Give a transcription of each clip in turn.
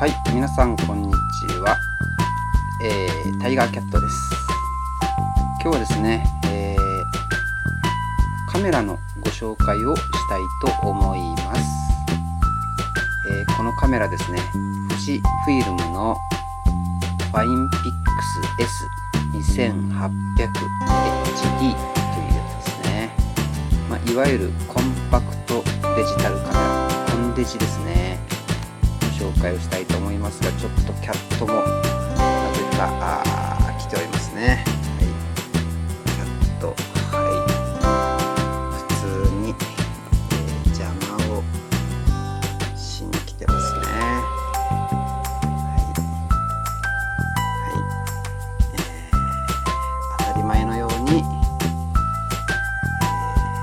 はい、皆さんこんにちは、タイガーキャットです。今日はですね、カメラのご紹介をしたいと思います。このカメラですね、富士フィルムのファインピックス S2800HD というやつですね。いわゆるコンパクトデジタルカメラ、コンデジですね。紹介をしたいと思いますが、ちょっとキャットもなぜか来ておりますね。はい、キャット、普通に、邪魔をしに来てますね。当たり前のように、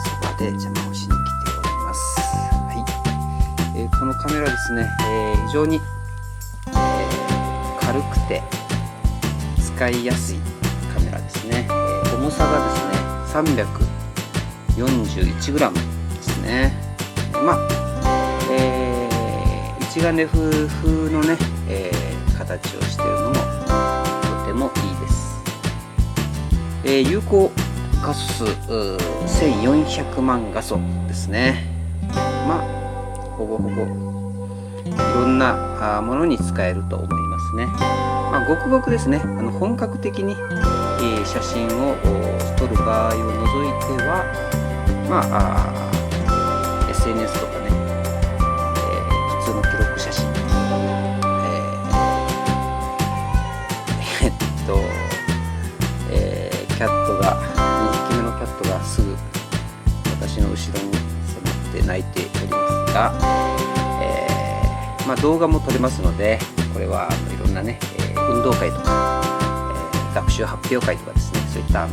そばで邪魔をしに来ております。このカメラですね、非常に、軽くて使いやすいカメラですね。重さがですね 341g ですね。一眼レフ風のね、形をしているのもとてもいいです。有効画素数1400万画素ですね。ほぼほぼいろんなものに使えると思いますね。ごくごくですね、本格的に写真を撮る場合を除いては、SNS とかね、普通の記録写真、キャットが2匹目のキャットがすぐ私の後ろに迫って鳴いておりますが、動画も撮れますので、これはいろんなね、運動会とか、学習発表会とかですね、そういった一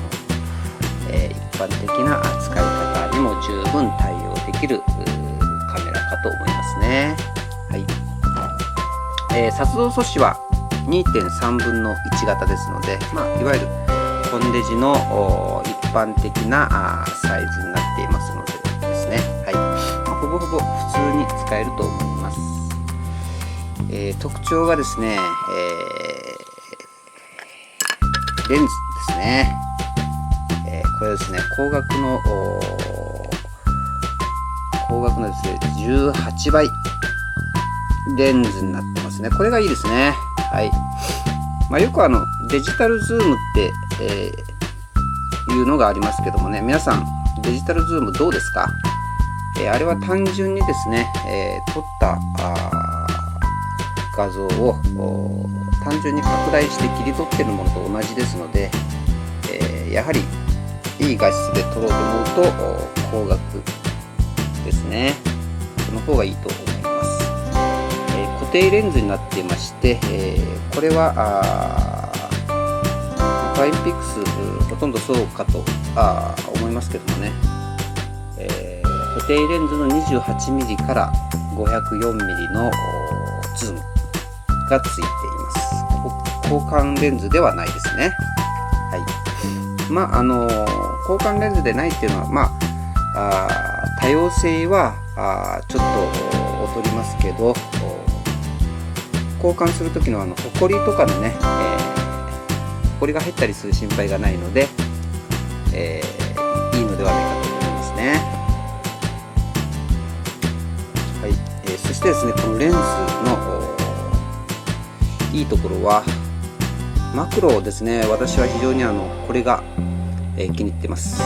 般的な使い方にも十分対応できるカメラかと思いますね。撮動素子は 2.3 分の1型ですので、いわゆるコンデジの一般的なサイズになっていますのでですね、ほぼほぼ普通に使えると思います。特徴がですね、レンズですね。これはですね、光学のですね、18倍レンズになってますね。これがいいですね。よくデジタルズームって、いうのがありますけどもね、皆さんデジタルズームどうですか？あれは単純にですね、撮った画像を単純に拡大して切り取っているものと同じですので、やはりいい画質で撮ろうと思うと光学ですね。その方がいいと思います。固定レンズになっていまして、これはファインピックスほとんどそうかと思いますけどもね、固定レンズの 28mm から 504mm のズームがついています。交換レンズではないですね。交換レンズでないっていうのは、多様性はちょっと劣りますけど、交換する時のホコリとかのね、ホコリが入ったりする心配がないので、いいのではないかと思いますね。そしてですね、このレンズのいいところはマクロですね。私は非常にこれが、気に入ってます。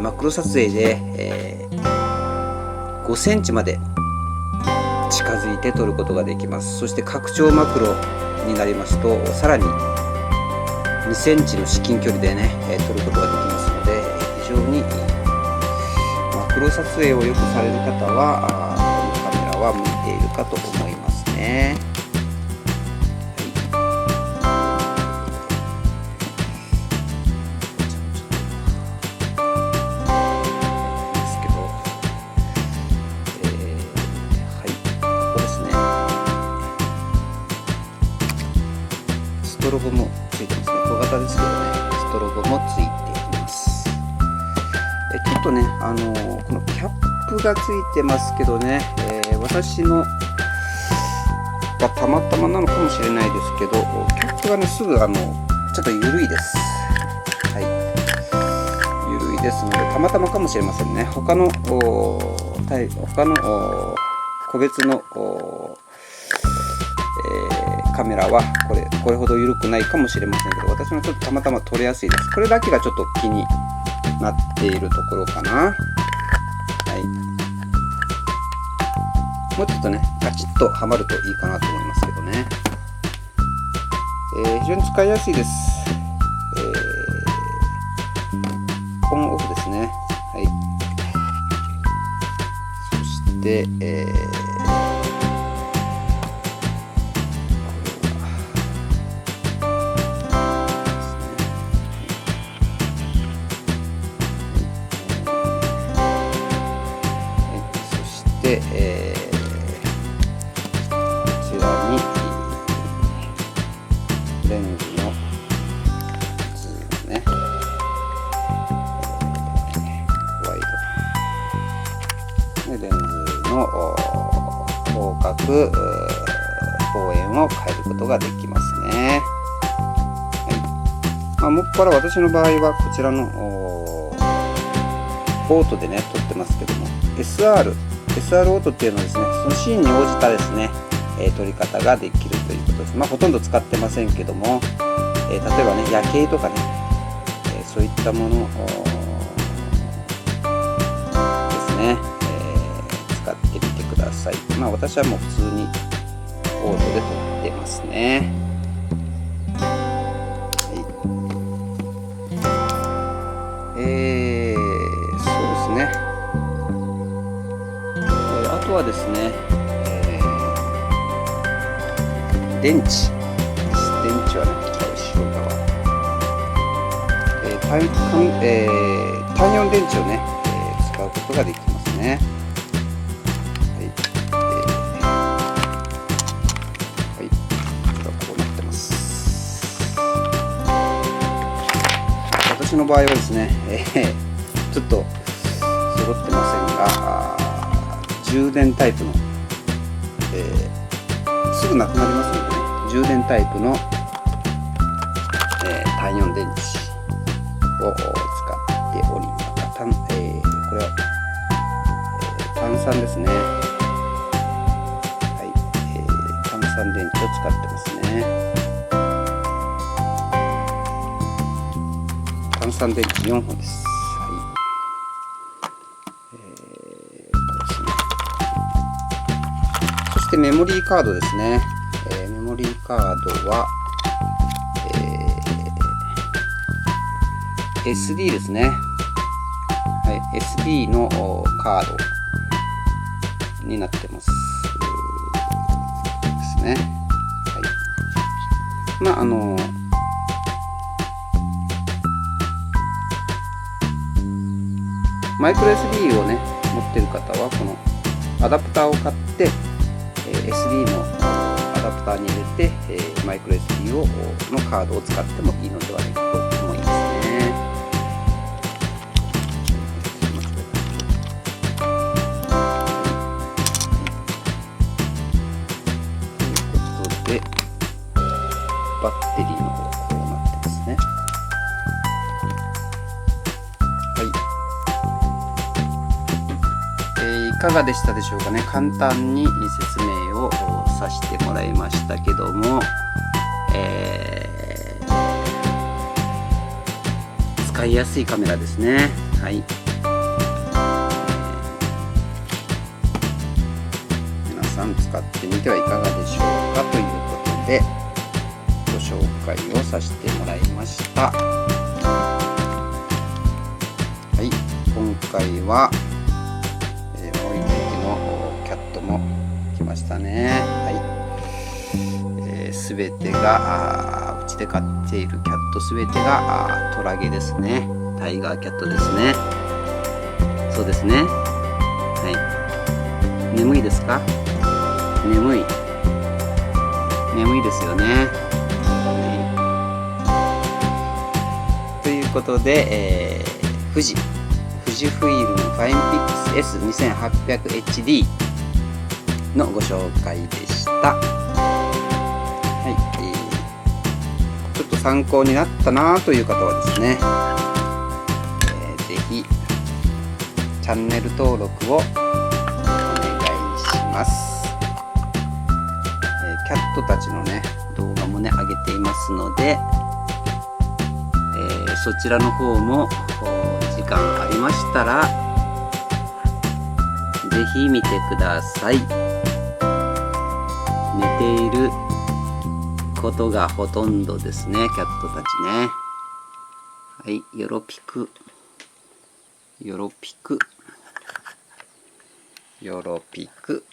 マクロ撮影で、5センチまで近づいて撮ることができます。そして拡張マクロになりますと、さらに2センチの至近距離でね、撮ることができますので、非常にいい。マクロ撮影をよくされる方はこのカメラは向いているかと思いますね。ストロボもついてますね。小型ですけどね、ストロボもついています。ちょっとね、このキャップがついてますけどね、私のかたまたまなのかもしれないですけど、キャップがね、すぐちょっと緩いです。はい。緩いですので、たまたまかもしれませんね。他の個別のカメラはこれほど緩くないかもしれませんけど、私もちょっとたまたま撮れやすいです。これだけがちょっと気になっているところかな。はい。もうちょっとね、ガチッとはまるといいかなと思いますけどね。非常に使いやすいです。オンオフですね。はい。そして、こちらにレンズのズームね、ワイドでレンズの広角望遠を変えることができますね。はい。もっぱら私の場合はこちらのオートでね撮ってますけども、SR オートっていうのはですね、そのシーンに応じたですね、撮り方ができるということです。ほとんど使ってませんけども、例えばね、夜景とかね、そういったものですね、使ってみてください。私はもう普通にオートで撮ってますね。はい。そうですね。あとはですね、電池はね、後ろ側、単4電池をね、使うことができますね。はい、はい、これはこうなってます。私の場合はですね、ちょっと揃ってませんが、充電タイプの、すぐなくなりますのでね、充電タイプの、単4電池を使っております。これは、単3ですね。はい、単3電池を使ってますね。単3電池4本です。メモリーカードですね。メモリーカードは、SD ですね。はい、SD のカードになってますですね。はい。マイクロ SD をね持ってる方はこのアダプターを買って、SD のアダプターに入れて、マイクロ SD のカードを使ってもいいのではないかと思いますね。ということで、バッテリーの方こうなってますね。いかがでしたでしょうかね。簡単に説明をさせてもらいましたけども、使いやすいカメラですね。はい。皆さん使ってみてはいかがでしょうかということでご紹介をさせてもらいました。はい。今回はも来ましたね。はい。すべてがうちで飼っているキャットすべてがトラゲですね。タイガーキャットですね。そうですね。はい。眠いですか？眠いですよね。はい、ということで、富士フイルムファインピックス S2800HD のご紹介でした。。はい、ちょっと参考になったなという方はですね、ぜひチャンネル登録をお願いします。キャットたちのね動画もね上げていますので、そちらの方も時間ありましたらぜひ見てください。寝ていることがほとんどですね、キャットたちね。はい、よろぴくよろぴくよろぴく。